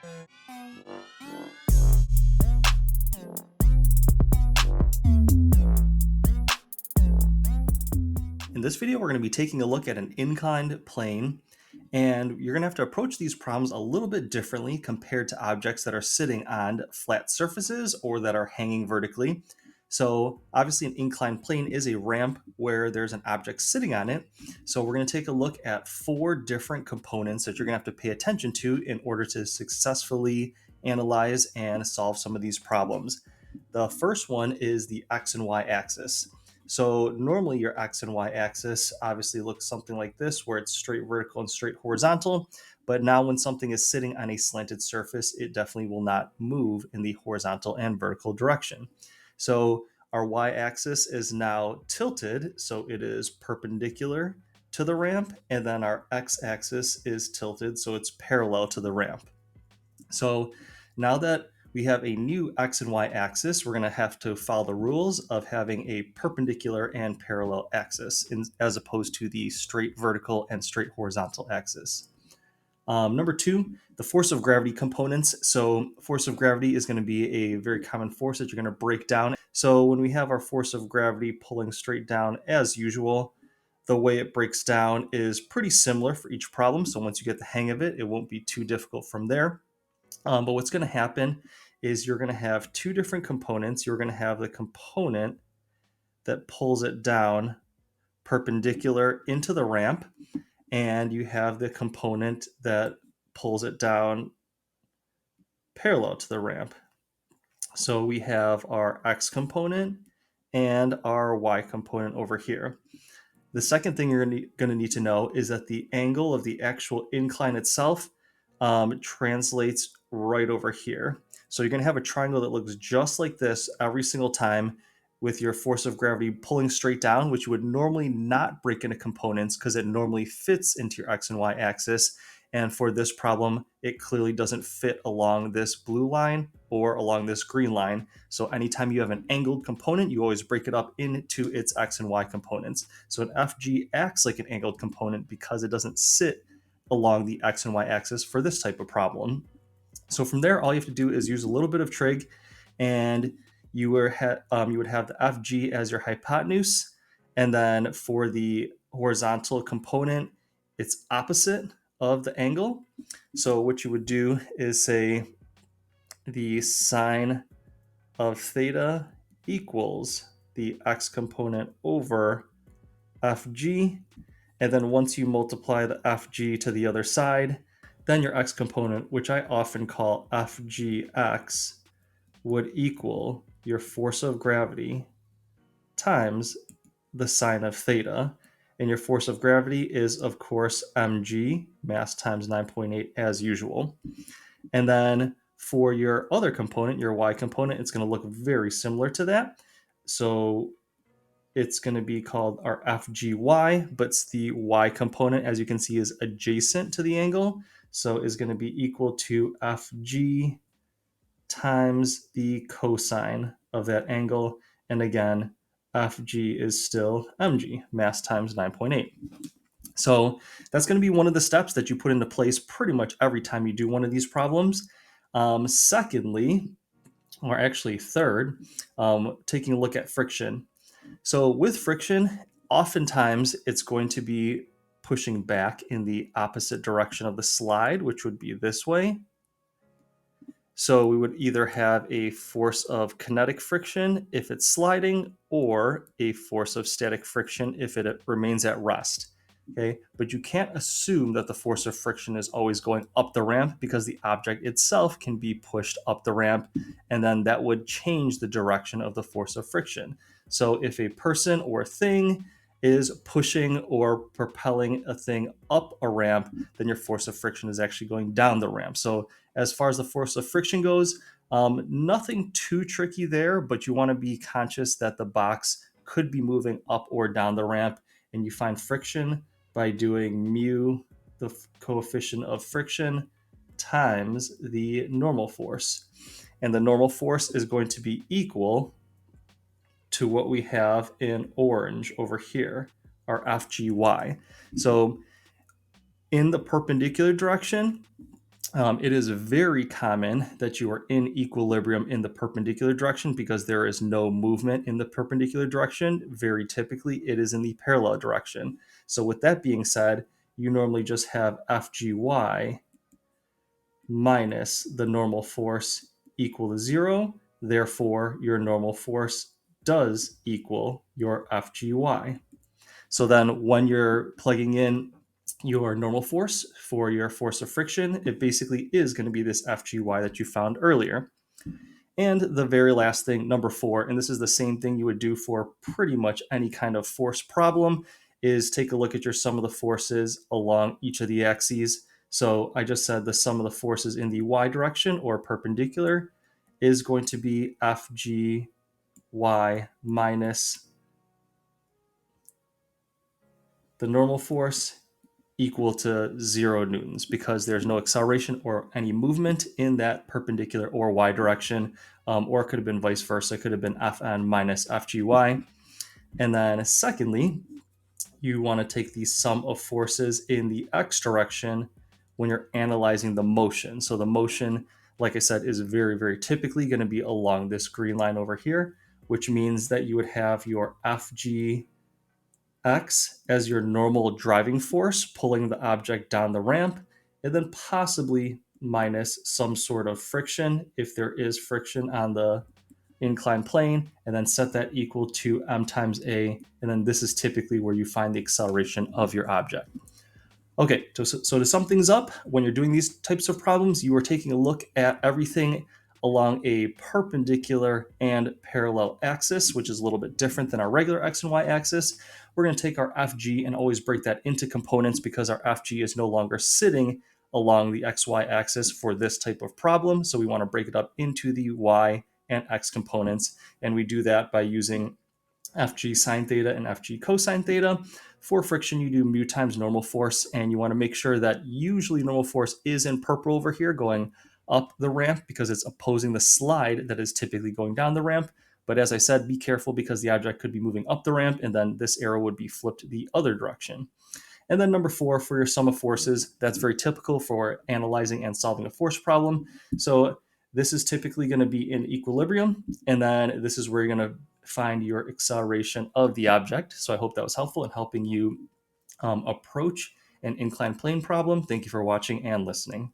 In this video, we're going to be taking a look at an inclined plane, and you're going to have to approach these problems a little bit differently compared to objects that are sitting on flat surfaces or that are hanging vertically. So obviously an inclined plane is a ramp where there's an object sitting on it. So we're going to take a look at 4 different components that you're going to have to pay attention to in order to successfully analyze and solve some of these problems. The first one is the X and Y axis. So normally your X and Y axis obviously looks something like this, where it's straight vertical and straight horizontal. But now when something is sitting on a slanted surface, it definitely will not move in the horizontal and vertical direction. So our Y axis is now tilted, so it is perpendicular to the ramp, and then our X axis is tilted, so it's parallel to the ramp. So now that we have a new X and Y axis, we're going to have to follow the rules of having a perpendicular and parallel axis as opposed to the straight vertical and straight horizontal axis. Number 2, the force of gravity components. So force of gravity is going to be a very common force that you're going to break down. So when we have our force of gravity pulling straight down as usual, the way it breaks down is pretty similar for each problem. So once you get the hang of it, it won't be too difficult from there. But what's going to happen is you're going to have 2 different components. You're going to have the component that pulls it down perpendicular into the ramp, and you have the component that pulls it down parallel to the ramp. So we have our X component and our Y component over here. The second thing you're going to need to know is that the angle of the actual incline itself translates right over here. So you're going to have a triangle that looks just like this every single time, with your force of gravity pulling straight down, which you would normally not break into components because it normally fits into your X and Y axis. And for this problem, it clearly doesn't fit along this blue line or along this green line. So anytime you have an angled component, you always break it up into its X and Y components. So an FG acts like an angled component because it doesn't sit along the X and Y axis for this type of problem. So from there, all you have to do is use a little bit of trig, and you would have the FG as your hypotenuse. And then for the horizontal component, it's opposite of the angle. So what you would do is say the sine of theta equals the X component over FG. And then once you multiply the FG to the other side, then your X component, which I often call FGX, would equal your force of gravity times the sine of theta. And your force of gravity is, of course, mg, mass times 9.8, as usual. And then for your other component, your Y component, it's going to look very similar to that. So it's going to be called our FGY, but the Y component, as you can see, is adjacent to the angle. So is going to be equal to FG times the cosine of that angle. And again, FG is still mg, mass times 9.8. So that's going to be one of the steps that you put into place pretty much every time you do one of these problems. Secondly, or actually third, taking a look at friction. So with friction, oftentimes it's going to be pushing back in the opposite direction of the slide, which would be this way. So we would either have a force of kinetic friction if it's sliding, or a force of static friction if it remains at rest. Okay, but you can't assume that the force of friction is always going up the ramp, because the object itself can be pushed up the ramp, and then that would change the direction of the force of friction. So if a person or thing is pushing or propelling a thing up a ramp, then your force of friction is actually going down the ramp. So as far as the force of friction goes, nothing too tricky there, but you want to be conscious that the box could be moving up or down the ramp, and you find friction by doing mu, the coefficient of friction, times the normal force. And the normal force is going to be equal to what we have in orange over here, our FGY. So in the perpendicular direction, It is very common that you are in equilibrium in the perpendicular direction because there is no movement in the perpendicular direction. Very typically, it is in the parallel direction. So with that being said, you normally just have FGY minus the normal force equal to 0. Therefore, your normal force does equal your FGY. So then when you're plugging in your normal force for your force of friction, it basically is going to be this FGY that you found earlier. And the very last thing, number 4, and this is the same thing you would do for pretty much any kind of force problem, is take a look at your sum of the forces along each of the axes. So I just said the sum of the forces in the y direction or perpendicular is going to be FGY minus the normal force equal to 0 newtons because there's no acceleration or any movement in that perpendicular or y direction, or it could have been vice versa. It could have been Fn minus Fgy. And then secondly, you want to take the sum of forces in the x direction when you're analyzing the motion. So the motion, like I said, is very, very typically going to be along this green line over here, which means that you would have your Fg X as your normal driving force pulling the object down the ramp, and then possibly minus some sort of friction if there is friction on the inclined plane, and then set that equal to m times a, and then this is typically where you find the acceleration of your object. Okay, so to sum things up, when you're doing these types of problems, you are taking a look at everything along a perpendicular and parallel axis, which is a little bit different than our regular x and y axis. We're going to take our FG and always break that into components because our FG is no longer sitting along the xy axis for this type of problem. So we want to break it up into the y and x components. And we do that by using Fg sine theta and Fg cosine theta. For friction, you do mu times normal force, and you want to make sure that usually normal force is in purple over here going up the ramp because it's opposing the slide that is typically going down the ramp. But as I said, be careful because the object could be moving up the ramp and then this arrow would be flipped the other direction. And then number 4, for your sum of forces, that's very typical for analyzing and solving a force problem. So this is typically going to be in equilibrium, and then this is where you're going to find your acceleration of the object. So I hope that was helpful in helping you approach an inclined plane problem. Thank you for watching and listening.